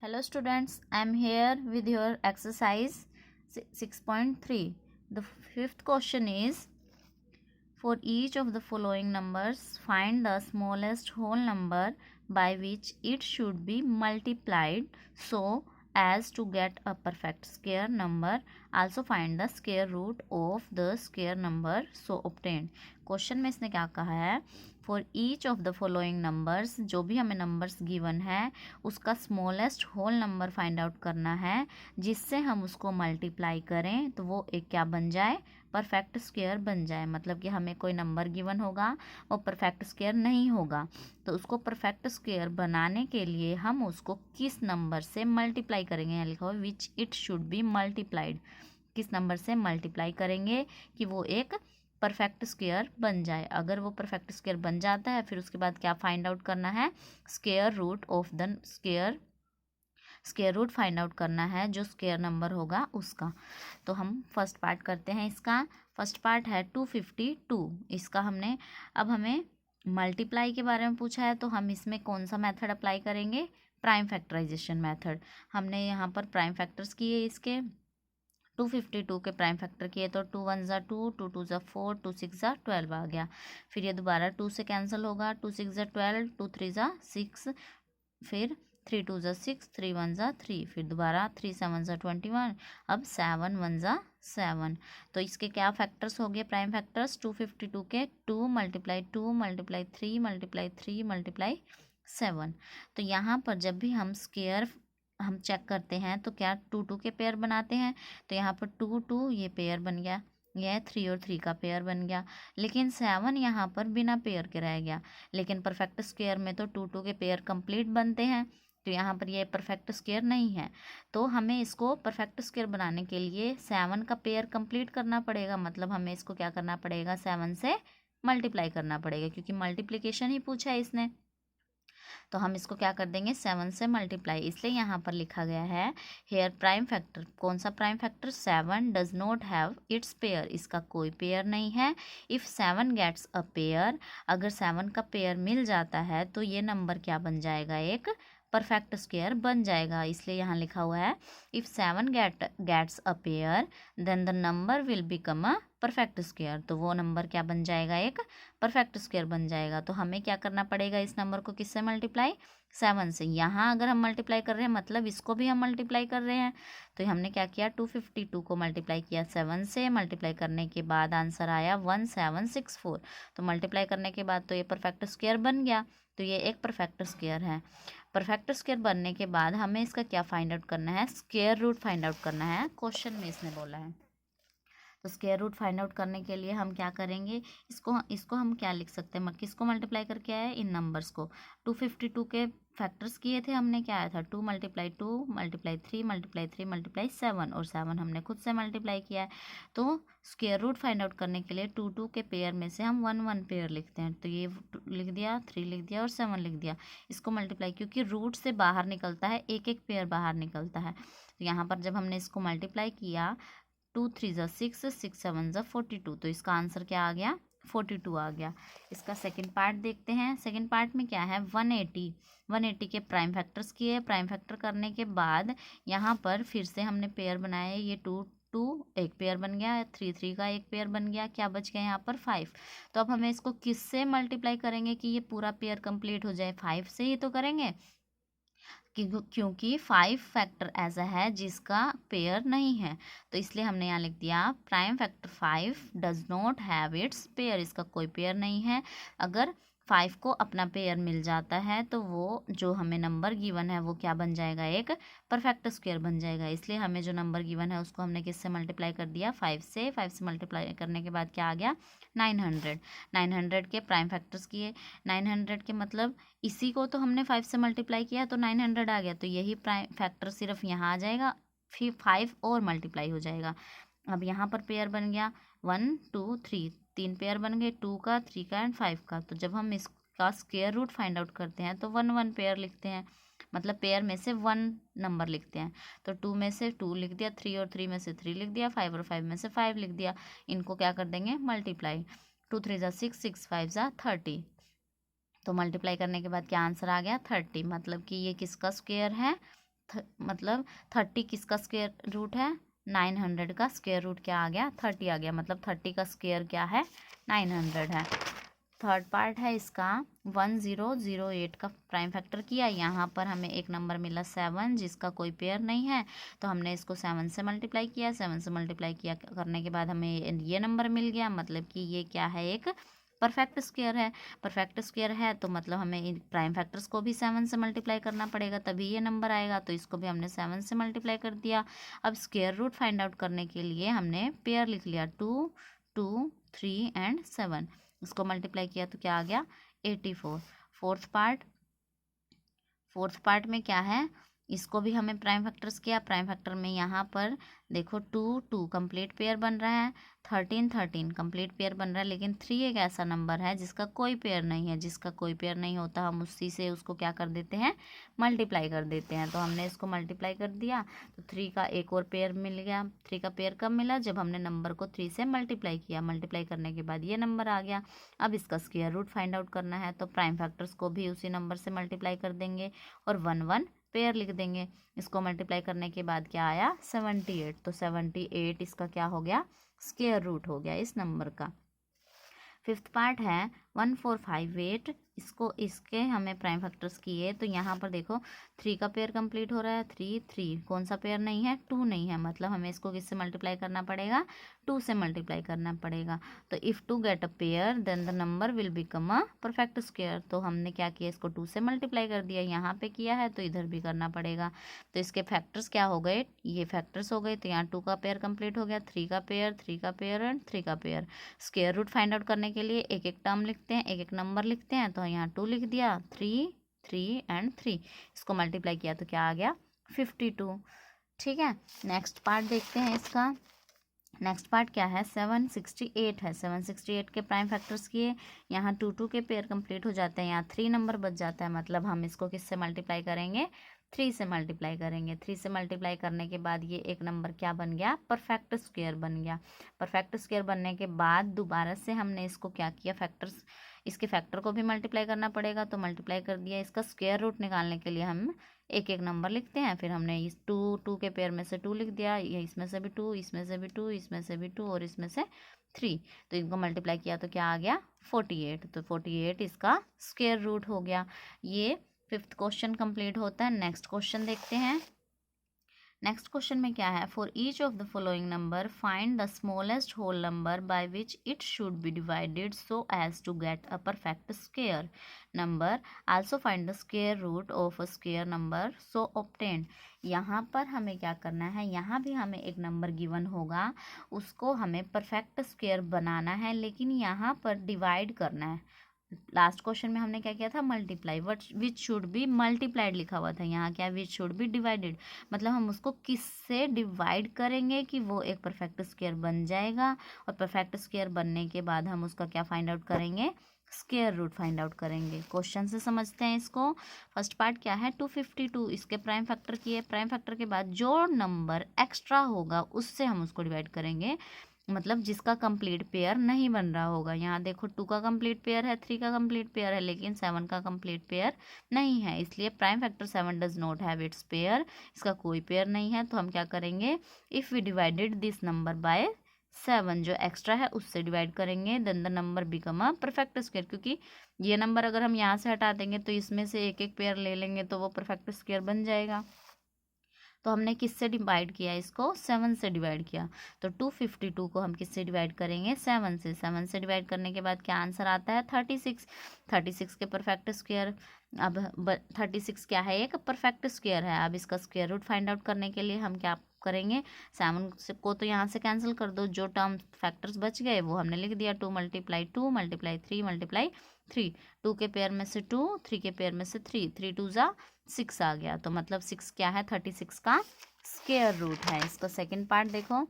Hello students, I am here with your exercise 6.3. The fifth question is, for each of the following numbers, find the smallest whole number by which it should be multiplied so as to get a perfect square number. Also find the square root of the square number so obtained. Question में इसने क्या कहा है, for each of the following numbers, जो भी हमें numbers given है उसका smallest whole number find out करना है जिससे हम उसको मल्टीप्लाई करें तो वो एक क्या बन जाए, परफेक्ट स्क्वायर बन जाए। मतलब कि हमें कोई नंबर गिवन होगा वो परफेक्ट स्क्वायर नहीं होगा, तो उसको परफेक्ट स्क्वायर बनाने के लिए हम उसको किस नंबर से मल्टीप्लाई करेंगे। यहाँ लिखा हुआ विच इट शुड बी मल्टीप्लाइड, किस नंबर से मल्टीप्लाई करेंगे कि वो एक परफेक्ट स्क्वायर बन जाए। अगर वो परफेक्ट स्क्वायर बन जाता है फिर उसके बाद क्या फाइंड आउट करना है, square root of the square root find out करना है जो स्क्वायर नंबर होगा उसका। तो हम फर्स्ट पार्ट करते हैं इसका। फर्स्ट पार्ट है 252। इसका हमने, अब हमें मल्टीप्लाई के बारे में पूछा है तो हम इसमें कौन सा मेथड अप्लाई करेंगे, प्राइम फैक्टराइजेशन मेथड। हमने यहाँ पर प्राइम फैक्टर्स किए इसके 252 के प्राइम फैक्टर किए तो 2 1 ज़ा 2, 2 2 ज़ा 4, 2 6 ज़ा 12 आ गया। फिर ये दोबारा 2 से कैंसिल होगा, 2 6 ज़ा 12, 2 3 ज़ा 6, फिर 3 2 ज़ा 6, 3 1 ज़ा 3, फिर दोबारा 3 7 ज़ा 21, अब 7 1 ज़ा 7। तो इसके क्या फैक्टर्स हो गए, प्राइम फैक्टर्स 252 के 2 मल्टीप्लाई 2 मल्टीप्लाई 3 मल्टीप्लाई 3 मल्टीप्लाई 7। तो यहाँ पर जब भी हम स्क्वायर हम चेक करते हैं तो क्या 2 2 के पेयर बनाते हैं, तो यहाँ पर 2 2 ये पेयर बन गया, यह 3 और 3 का पेयर बन गया। लेकिन 7 यहाँ पर बिना पेयर के रह गया। लेकिन परफेक्ट स्क्वायर में तो 2 2 के पेयर कंप्लीट बनते हैं, तो यहाँ पर ये परफेक्ट स्क्वायर नहीं है। तो हमें इसको परफेक्ट स्क्वायर बनाने के लिए 7 का पेयर कंप्लीट करना पड़ेगा। मतलब हमें इसको क्या करना पड़ेगा, 7 से मल्टीप्लाई करना पड़ेगा, क्योंकि मल्टीप्लिकेशन ही पूछा है इसने। तो हम इसको क्या कर देंगे, 7 से मल्टीप्लाई। इसलिए यहाँ पर लिखा गया है हेयर प्राइम फैक्टर, कौन सा prime factor, 7 does not have its pair, इसका कोई पेयर नहीं है। इफ़ 7 गेट्स अ पेयर, अगर 7 का पेयर मिल जाता है तो ये नंबर क्या बन जाएगा, एक परफेक्ट स्क्वायर बन जाएगा। इसलिए यहाँ लिखा हुआ है if 7 gets a pair then the number will become a perfect square, तो वो नंबर क्या बन जाएगा, एक परफेक्ट स्क्वायर बन जाएगा। तो हमें क्या करना पड़ेगा, इस नंबर को किससे मल्टीप्लाई, 7 से। यहाँ अगर हम मल्टीप्लाई कर रहे हैं मतलब इसको भी हम मल्टीप्लाई कर रहे हैं। तो हमने क्या किया, 252 को मल्टीप्लाई किया 7 से, मल्टीप्लाई करने के बाद आंसर आया 1764। तो मल्टीप्लाई करने के बाद तो ये परफेक्ट स्क्वायर बन गया, तो ये एक परफेक्ट स्क्वायर है। परफेक्ट स्क्वायर बनने के बाद हमें इसका क्या फाइंड आउट करना है, स्क्वायर रूट फाइंड आउट करना है, क्वेश्चन में इसने बोला है। तो स्क्वायर रूट फाइंड आउट करने के लिए हम क्या करेंगे, इसको हम क्या लिख सकते हैं, किसको मल्टीप्लाई करके आए, इन नंबर्स को। 252 के फैक्टर्स किए थे हमने, क्या आया था, 2 मल्टीप्लाई 2 मल्टीप्लाई 3 मल्टीप्लाई 3 मल्टीप्लाई 7, और 7 हमने खुद से मल्टीप्लाई किया है। तो स्क्वायर रूट फाइंड आउट करने के लिए 2 2 के पेयर में से हम 1 1 पेयर लिखते हैं। तो ये लिख दिया, 3 लिख दिया और 7 लिख दिया। इसको मल्टीप्लाई, क्योंकि रूट से बाहर निकलता है, एक एक पेयर बाहर निकलता है। तो यहाँ पर जब हमने इसको मल्टीप्लाई किया, 2 3 ज़ा 6, 6 7 ज़ा 42, तो इसका आंसर क्या आ गया, 42 आ गया। इसका सेकंड पार्ट देखते हैं। सेकंड पार्ट में क्या है, 180 के प्राइम फैक्टर्स किए। प्राइम फैक्टर करने के बाद यहाँ पर फिर से हमने पेयर बनाए, ये 2 2 एक पेयर बन गया, 3 3 का एक पेयर बन गया, क्या बच गया यहाँ पर 5। तो अब हमें इसको किससे मल्टीप्लाई करेंगे कि ये पूरा पेयर कंप्लीट हो जाए, 5 से ही तो करेंगे, क्योंकि 5 फैक्टर ऐसा है जिसका पेयर नहीं है। तो इसलिए हमने यहाँ लिख दिया prime factor 5 does not have its pair, इसका कोई पेयर नहीं है। अगर 5 को अपना पेयर मिल जाता है तो वो जो हमें नंबर गिवन है वो क्या बन जाएगा, एक परफेक्ट स्क्वायर बन जाएगा। इसलिए हमें जो नंबर गिवन है उसको हमने किससे मल्टीप्लाई कर दिया, 5 से। 5 से मल्टीप्लाई करने के बाद क्या आ गया, 900 के प्राइम फैक्टर्स किए। 900 के मतलब इसी को तो हमने 5 से मल्टीप्लाई किया तो 900 आ गया, तो यही प्राइम फैक्टर सिर्फ यहाँ आ जाएगा, फिर 5 और मल्टीप्लाई हो जाएगा। अब यहाँ पर पेयर बन गया 1 2 3, 3 पेयर बन गए, 2 का 3 का एंड 5 का। तो जब हम इसका स्क्वायर रूट फाइंड आउट करते हैं तो 1 1 पेयर लिखते हैं, मतलब पेयर में से 1 नंबर लिखते हैं। तो 2 में से 2 लिख दिया, 3 और 3 में से 3 लिख दिया, 5 और 5 में से 5 लिख दिया। इनको क्या कर देंगे, मल्टीप्लाई। 2 3 ज़ा 6, 6 5 ज़ा 30। तो मल्टीप्लाई करने के बाद क्या आंसर आ गया, 30। मतलब कि ये किसका स्क्वायर है, मतलब 30 किसका स्क्वायर रूट है, 900 का स्क्वायर रूट क्या आ गया, 30 आ गया, मतलब 30 का स्क्वायर क्या है, 900 है। थर्ड पार्ट है इसका 1008 का प्राइम फैक्टर किया, यहाँ पर हमें एक नंबर मिला 7 जिसका कोई पेयर नहीं है, तो हमने इसको 7 से मल्टीप्लाई किया, 7 से मल्टीप्लाई किया करने के बाद हमें ये नंबर मिल गया, मतलब कि ये क्या है, एक परफेक्ट स्क्वायर है। परफेक्ट स्क्वायर है तो मतलब हमें प्राइम फैक्टर्स को भी 7 से मल्टीप्लाई करना पड़ेगा तभी ये नंबर आएगा, तो इसको भी हमने 7 से मल्टीप्लाई कर दिया। अब स्क्वायर रूट फाइंड आउट करने के लिए हमने पेयर लिख लिया 2, 2, 3 एंड 7, इसको मल्टीप्लाई किया तो क्या आ गया 84। फोर्थ पार्ट में क्या है, इसको भी हमें प्राइम फैक्टर्स किया, प्राइम फैक्टर में यहाँ पर देखो 2, 2 कंप्लीट पेयर बन रहा है, 13, 13 कंप्लीट पेयर बन रहा है, लेकिन 3 एक ऐसा नंबर है जिसका कोई पेयर नहीं है, जिसका कोई पेयर नहीं होता हम उसी से उसको क्या कर देते हैं, मल्टीप्लाई कर देते हैं। तो हमने इसको मल्टीप्लाई कर दिया तो 3 का एक और पेयर मिल गया। 3 का पेयर कब मिला, जब हमने नंबर को 3 से मल्टीप्लाई किया, मल्टीप्लाई करने के बाद ये नंबर आ गया। अब इसका स्क्वायर रूट फाइंड आउट करना है, तो प्राइम फैक्टर्स को भी उसी नंबर से मल्टीप्लाई कर देंगे और 1, 1 पेयर लिख देंगे। इसको मल्टीप्लाई करने के बाद क्या आया 78, तो 78 इसका क्या हो गया, स्क्वायर रूट हो गया इस नंबर का। फिफ्थ पार्ट है 1458, इसके हमें प्राइम फैक्टर्स किए, तो यहाँ पर देखो 3 का पेयर कंप्लीट हो रहा है, 3, 3 कौन सा पेयर नहीं है, 2 नहीं है, मतलब हमें इसको किससे मल्टीप्लाई करना पड़ेगा, 2 से मल्टीप्लाई करना पड़ेगा। तो if 2 get a pair then the number will become a perfect square, तो हमने क्या किया, इसको 2 से मल्टीप्लाई कर दिया, यहाँ पे किया है तो इधर भी करना पड़ेगा। तो इसके फैक्टर्स क्या हो गए, ये फैक्टर्स हो गए, तो यहाँ 2 का पेयर कंप्लीट हो गया, 3 का पेयर, 3 का पेयर एंड 3 का pair. Square root find out करने के लिए एक एक टर्म लिखते हैं, एक एक नंबर लिखते हैं, तो यहाँ 2 लिख दिया, 3, 3 एंड 3, इसको मल्टीप्लाई किया तो क्या आ गया 52। ठीक है, नेक्स्ट पार्ट देखते हैं इसका। नेक्स्ट पार्ट क्या है 768 है, 768 के प्राइम फैक्टर्स किए, यहाँ 2, 2 के पेयर कंप्लीट हो जाते हैं, यहाँ 3 नंबर बच जाता है, मतलब हम इसको किससे मल्टीप्लाई करेंगे, 3 से मल्टीप्लाई करेंगे। 3 से मल्टीप्लाई करने के बाद ये एक नंबर क्या बन गया, परफेक्ट स्क्वायर बन गया। परफेक्ट स्क्वायर बनने के बाद दोबारा से हमने इसको क्या किया, फैक्टर्स, इसके फैक्टर को भी मल्टीप्लाई करना पड़ेगा, तो मल्टीप्लाई कर दिया। इसका स्क्वायर रूट निकालने के लिए हम एक एक नंबर लिखते हैं, फिर हमने इस 2, 2 के पेयर में से 2 लिख दिया, ये इसमें से भी 2, इसमें से भी 2, इसमें से भी 2 और इसमें से 3, तो इनको मल्टीप्लाई किया तो क्या आ गया 48, तो 48 इसका स्क्वायर रूट हो गया। ये फिफ्थ क्वेश्चन कंप्लीट होता है। नेक्स्ट क्वेश्चन देखते हैं। नेक्स्ट क्वेश्चन में क्या है, for each of the following number find the smallest whole number by which it should be divided so as to get a perfect square number, also find the square root of a square number so obtained. यहाँ पर हमें क्या करना है, यहाँ भी हमें एक नंबर गिवन होगा, उसको हमें परफेक्ट स्क्वायर बनाना है, लेकिन यहाँ पर डिवाइड करना है। लास्ट क्वेश्चन में हमने क्या किया था, multiply, what which should be multiplied लिखा हुआ था, यहाँ क्या विच शुड बी डिवाइडेड, मतलब हम उसको किससे डिवाइड करेंगे कि वो एक परफेक्ट स्क्वायर बन जाएगा, और परफेक्ट स्क्वायर बनने के बाद हम उसका क्या फाइंड आउट करेंगे, स्क्वायर रूट फाइंड आउट करेंगे। क्वेश्चन से समझते हैं इसको। फर्स्ट पार्ट क्या है 252, इसके प्राइम फैक्टर किए, प्राइम फैक्टर के बाद जो नंबर एक्स्ट्रा होगा उससे हम उसको डिवाइड करेंगे, मतलब जिसका कंप्लीट पेयर नहीं बन रहा होगा। यहाँ देखो 2 का कंप्लीट पेयर है, 3 का कंप्लीट पेयर है, लेकिन 7 का कंप्लीट पेयर नहीं है, इसलिए prime factor 7 does not have its pair, इसका कोई पेयर नहीं है। तो हम क्या करेंगे, if we divided this number by 7, जो एक्स्ट्रा है उससे डिवाइड करेंगे, then the number become a perfect square, क्योंकि ये नंबर अगर हम यहाँ से हटा देंगे तो इसमें से एक एक पेयर ले लेंगे तो वो परफेक्ट स्क्वायर बन जाएगा। तो हमने किससे डिवाइड किया, इसको 7 से डिवाइड किया, तो 252 को हम किससे डिवाइड करेंगे, 7 से। 7 से डिवाइड करने के बाद क्या आंसर आता है 36, 36 के परफेक्ट स्क्वायर। अब 36 क्या है, एक परफेक्ट स्क्वायर है। अब इसका स्क्वायर रूट फाइंड आउट करने के लिए हम क्या करेंगे, 7 को तो यहाँ से कैंसिल कर दो, जो टर्म फैक्टर्स बच गए वो हमने लिख दिया, 2 मल्टीप्लाई 2 मल्टीप्लाई 3 मल्टीप्लाई 3, 2 के पेयर में से 2, 3 के पेयर में से 3, 3 2 जा 6 आ गया, तो मतलब 6 क्या है 36 का स्क्वायर रूट है। इसका सेकंड पार्ट देखो,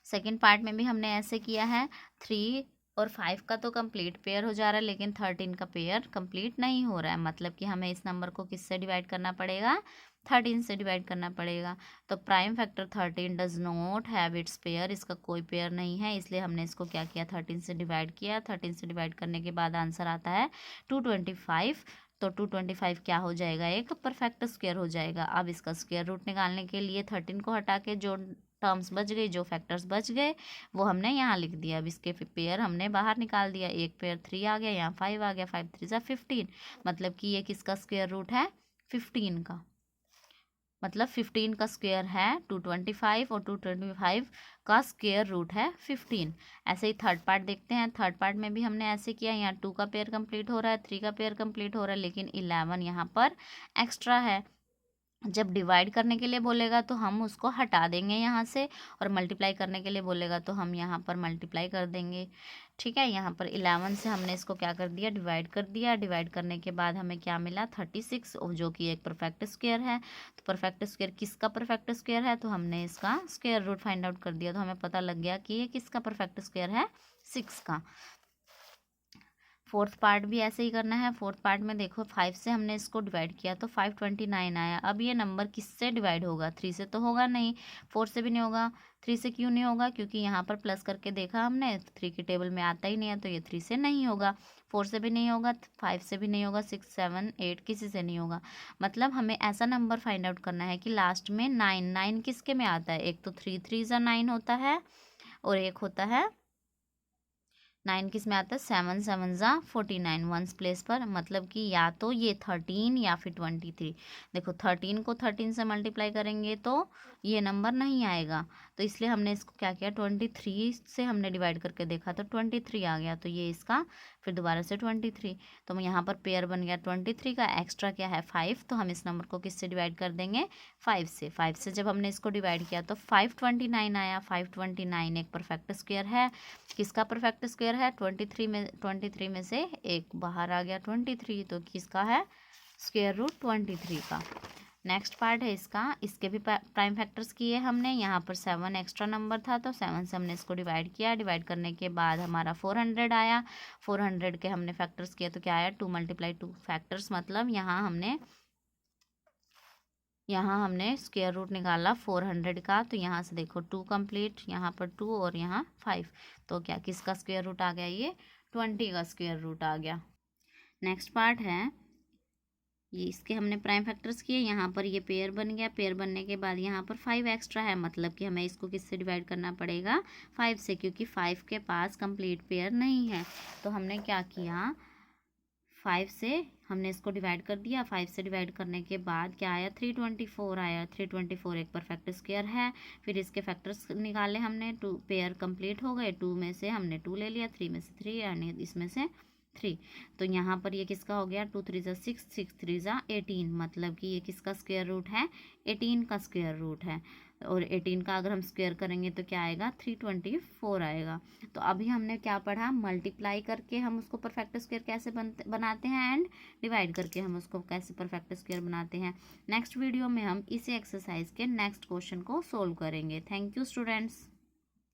सेकंड पार्ट में भी हमने ऐसे किया है, 3 और 5 का तो कंप्लीट पेयर हो जा रहा है, लेकिन 13 का पेयर कंप्लीट नहीं हो रहा है, मतलब कि हमें इस नंबर को किससे डिवाइड करना पड़ेगा, 13 से डिवाइड करना पड़ेगा। तो prime factor 13 does not have its pair, इसका कोई पेयर नहीं है, इसलिए हमने इसको क्या किया 13 से डिवाइड किया। 13 से डिवाइड करने के बाद आंसर आता है 225, तो 225 क्या हो जाएगा, एक परफेक्ट स्क्वायर हो जाएगा। अब इसका स्क्वायर रूट निकालने के लिए 13 को हटा के जो टर्म्स बच गई, जो फैक्टर्स बच गए, वो हमने यहाँ लिख दिया। अब इसके पेयर हमने बाहर निकाल दिया, एक पेयर 3 आ गया, यहाँ 5 आ गया, 5 3 जा 15, मतलब कि ये किसका स्क्वायर रूट है, 15 का। मतलब 15 का स्क्वायर है 225 और 225 का स्क्वायर रूट है 15। ऐसे ही थर्ड पार्ट देखते हैं। थर्ड पार्ट में भी हमने ऐसे किया, यहाँ 2 का पेयर कंप्लीट हो रहा है, 3 का पेयर कंप्लीट हो रहा है, लेकिन 11 यहाँ पर एक्स्ट्रा है। जब डिवाइड करने के लिए बोलेगा तो हम उसको हटा देंगे यहाँ से, और मल्टीप्लाई करने के लिए बोलेगा तो हम यहाँ पर मल्टीप्लाई कर देंगे। ठीक है, यहाँ पर 11 से हमने इसको क्या कर दिया, डिवाइड कर दिया। डिवाइड करने के बाद हमें क्या मिला, 36, जो कि एक परफेक्ट स्क्वायर है। तो परफेक्ट स्क्वायर किसका परफेक्ट स्क्वायर है, तो हमने इसका स्क्वायर रूट फाइंड आउट कर दिया, तो हमें पता लग गया कि ये किसका परफेक्ट स्क्वायर है, 6 का। फोर्थ पार्ट भी ऐसे ही करना है। फोर्थ पार्ट में देखो 5 से हमने इसको डिवाइड किया तो 529 आया। अब ये नंबर किससे डिवाइड होगा, 3 से तो होगा नहीं, 4 से भी नहीं होगा। 3 से क्यों नहीं होगा, क्योंकि यहाँ पर प्लस करके देखा हमने, 3 की टेबल में आता ही नहीं है, तो ये 3 से नहीं होगा। 4 से भी नहीं होगा, 5 से भी नहीं होगा, 6 7 8 किसी से नहीं होगा। मतलब हमें ऐसा नंबर फाइंड आउट करना है कि लास्ट में 9 किसके में आता है। एक तो 3 3 जा 9 होता है, और एक होता है 9 किस में आता है, 7 7 जा 49 वंस प्लेस पर। मतलब कि या तो ये 13 या फिर 23। देखो 13 को 13 से मल्टीप्लाई करेंगे तो ये नंबर नहीं आएगा, तो इसलिए हमने इसको क्या किया, 23 से हमने डिवाइड करके देखा तो 23 आ गया, तो ये इसका फिर दोबारा से 23। तो यहाँ पर पेयर बन गया 23 का, एक्स्ट्रा क्या है 5, तो हम इस नंबर को किससे डिवाइड कर देंगे, 5 से। 5 से जब हमने इसको डिवाइड किया तो 529 आया। 529 एक परफेक्ट स्क्वायर है। किसका परफेक्ट स्क्वायर है, 23 में से एक बाहर आ गया 23, तो किसका है, स्क्वायर रूट 23 का। नेक्स्ट पार्ट है इसका, इसके भी प्राइम फैक्टर्स किए हमने। यहाँ पर 7 एक्स्ट्रा नंबर था, तो 7 से हमने इसको डिवाइड किया। डिवाइड करने के बाद हमारा 400 आया। 400 के हमने फैक्टर्स किए तो क्या आया, 2 × 2 फैक्टर्स, मतलब यहाँ हमने स्क्वायर रूट निकाला 400 का। तो यहाँ से देखो 2 कंप्लीट, यहाँ पर 2 और यहाँ 5, तो क्या किसका स्क्वायर रूट आ गया, ये 20 का स्क्वायर रूट आ गया। नेक्स्ट पार्ट है ये, इसके हमने प्राइम फैक्टर्स किए। यहाँ पर ये पेयर बन गया। पेयर बनने के बाद यहाँ पर 5 एक्स्ट्रा है, मतलब कि हमें इसको किससे डिवाइड करना पड़ेगा, 5 से, क्योंकि 5 के पास कंप्लीट पेयर नहीं है। तो हमने क्या किया, 5 से हमने इसको डिवाइड कर दिया। 5 से डिवाइड करने के बाद क्या आया, 324 आया। 324 एक परफेक्ट स्क्वायर है। फिर इसके फैक्टर्स निकाले हमने, 2 पेयर कंप्लीट हो गए। 2 में से हमने 2 ले लिया, 3 में से 3, यानी इसमें से 3। तो यहाँ पर ये किसका हो गया, 2 3 जा 6, 6 3 जा 18, मतलब कि ये किसका स्क्वायर रूट है, 18 का स्क्वायर रूट है। और 18 का अगर हम स्क्वायर करेंगे तो क्या आएगा, 324 आएगा। तो अभी हमने क्या पढ़ा, मल्टीप्लाई करके हम उसको परफेक्ट स्क्वायर कैसे बनाते हैं, एंड डिवाइड करके हम उसको कैसे परफेक्ट स्क्वायर बनाते हैं। नेक्स्ट वीडियो में हम इसी एक्सरसाइज के नेक्स्ट क्वेश्चन को सोल्व करेंगे। Thank you students.